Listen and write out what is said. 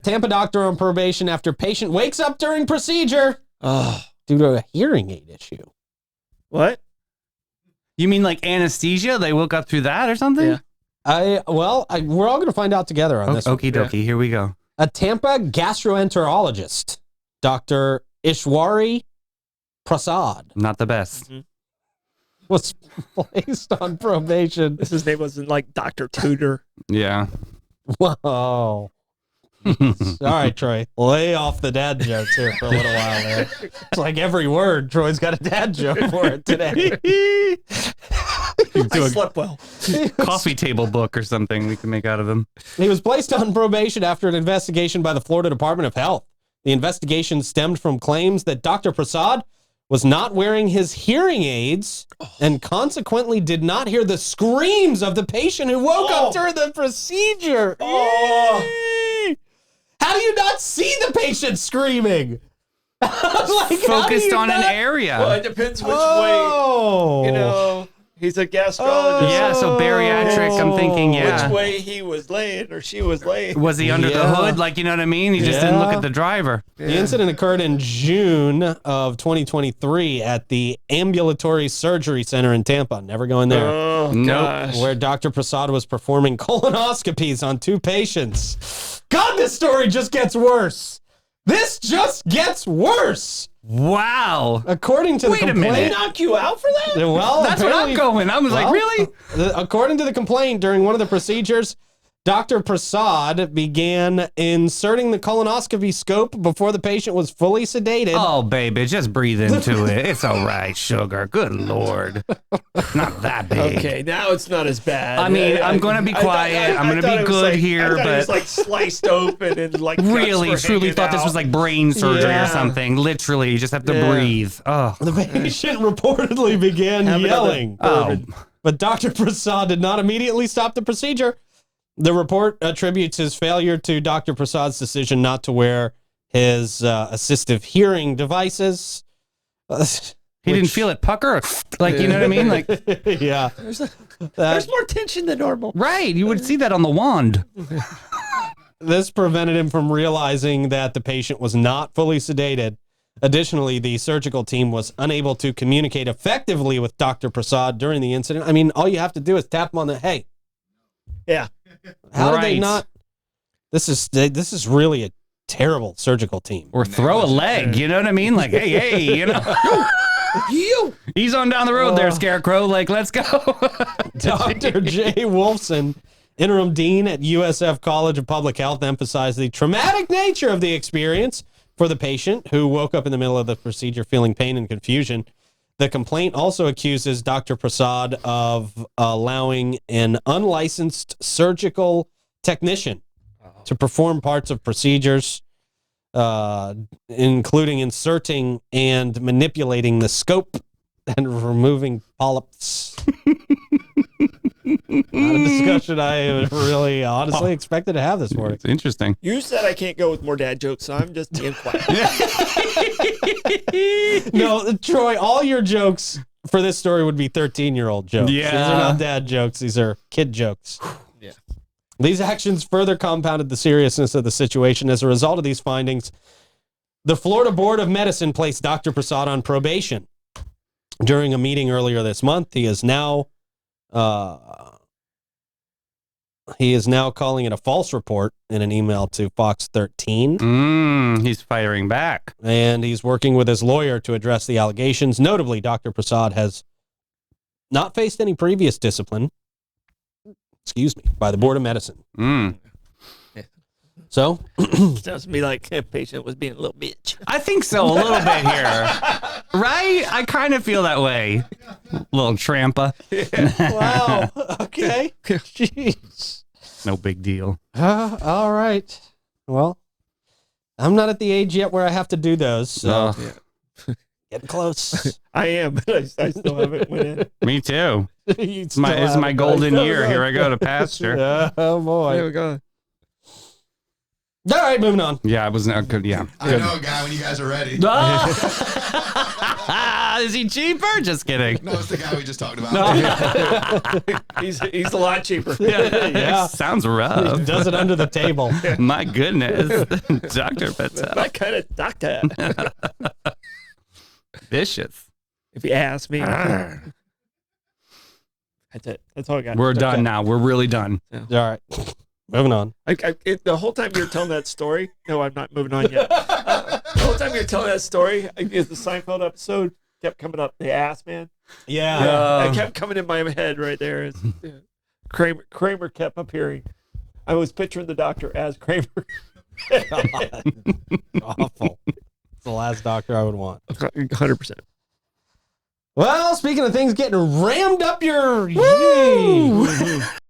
Tampa doctor on probation after patient wakes up during procedure due to a hearing aid issue. What? You mean like anesthesia? They woke up through that or something? Yeah. We're all going to find out together on this. Okie dokie, here we go. A Tampa gastroenterologist, Dr. Ishwari Prasad, Not the best. was placed on probation. His name wasn't like Dr. Tudor. Yeah. Whoa. All right, Troy, lay off the dad jokes here for a little while there. It's like every word, Troy's got a dad joke for it today. I slept well. Coffee table book or something we can make out of him. He was placed on probation after an investigation by the Florida Department of Health. The investigation stemmed from claims that Dr. Prasad was not wearing his hearing aids and consequently did not hear the screams of the patient who woke up during the procedure. How do you not see the patient screaming? Focused on an area. Well, it depends which way, you know, he's a gastrologist. Yeah, so bariatric, I'm thinking, Which way he was laying or she was laying. Was he under the hood? Like, you know what I mean? He just didn't look at the driver. The incident occurred in June of 2023 at the Ambulatory Surgery Center in Tampa. Never going there. Oh, gosh. Where Dr. Prasad was performing colonoscopies on 2 patients. God, this story just gets worse. This just gets worse. Wow. According to the Wait a complaint, minute. Knock you out for that? Well, That's what I'm going. I was like, really? According to the complaint, during one of the procedures, Dr. Prasad began inserting the colonoscopy scope before the patient was fully sedated. Oh, baby, just breathe into it. It's all right, sugar. Good Lord. Not that big. Okay, now it's not as bad. I mean, I'm going to be quiet. I'm going to be good here, but but it's like sliced open and like really, guts were truly hanging thought this out. was like brain surgery or something. Literally, you just have to breathe. Oh. The patient reportedly began yelling. But Dr. Prasad did not immediately stop the procedure. The report attributes his failure to Dr. Prasad's decision not to wear his assistive hearing devices. He didn't feel it pucker? Like, you know what I mean? Like, yeah. There's more tension than normal. Right. You would see that on the wand. This prevented him from realizing that the patient was not fully sedated. Additionally, the surgical team was unable to communicate effectively with Dr. Prasad during the incident. I mean, all you have to do is tap him on the, hey. Yeah. How did they not? This is really a terrible surgical team. Or throw a leg, you know what I mean? Like, hey, you know. He's on down the road there, Scarecrow. Like, let's go. Dr. Jay Wolfson, interim dean at USF College of Public Health, emphasized the traumatic nature of the experience for the patient who woke up in the middle of the procedure feeling pain and confusion. The complaint also accuses Dr. Prasad of allowing an unlicensed surgical technician to perform parts of procedures, including inserting and manipulating the scope and removing polyps. Not a discussion I really honestly expected to have this morning. It's interesting. You said I can't go with more dad jokes, so I'm just being quiet. No, Troy, all your jokes for this story would be 13-year-old jokes. Yeah. These are not dad jokes. These are kid jokes. Yeah. These actions further compounded the seriousness of the situation. As a result of these findings, the Florida Board of Medicine placed Dr. Prasad on probation. During a meeting earlier this month, he is now calling it a false report in an email to Fox 13. He's firing back. And he's working with his lawyer to address the allegations. Notably, Dr. Prasad has not faced any previous discipline, by the Board of Medicine. So? Sounds to me like a patient was being a little bitch. I think so, a little bit here. Right? I kind of feel that way. Little trampa. Wow. Okay. Jeez. No big deal. All right. Well, I'm not at the age yet where I have to do those. So getting close. I am, but I still haven't went in. Me too. This is my golden year. Here I go to pasture. Oh, boy. There we go. All right, moving on. Yeah, I was not good. Yeah. I know a guy when you guys are ready. Is he cheaper? Just kidding. No, it's the guy we just talked about. He's a lot cheaper. Yeah. Sounds rough. Does it under the table. My goodness. Dr. Patel. My kind of doctor. Vicious. If you ask me. That's it. That's all I got. We're done now. We're really done. All right. Moving on. The whole time you're telling that story, no, I'm not moving on yet. The whole time you're telling that story, the Seinfeld episode kept coming up. The ass man. Yeah. It kept coming in my head right there. Kramer kept appearing. I was picturing the doctor as Kramer. God. Awful. It's the last doctor I would want. 100%. Well, speaking of things getting rammed up your...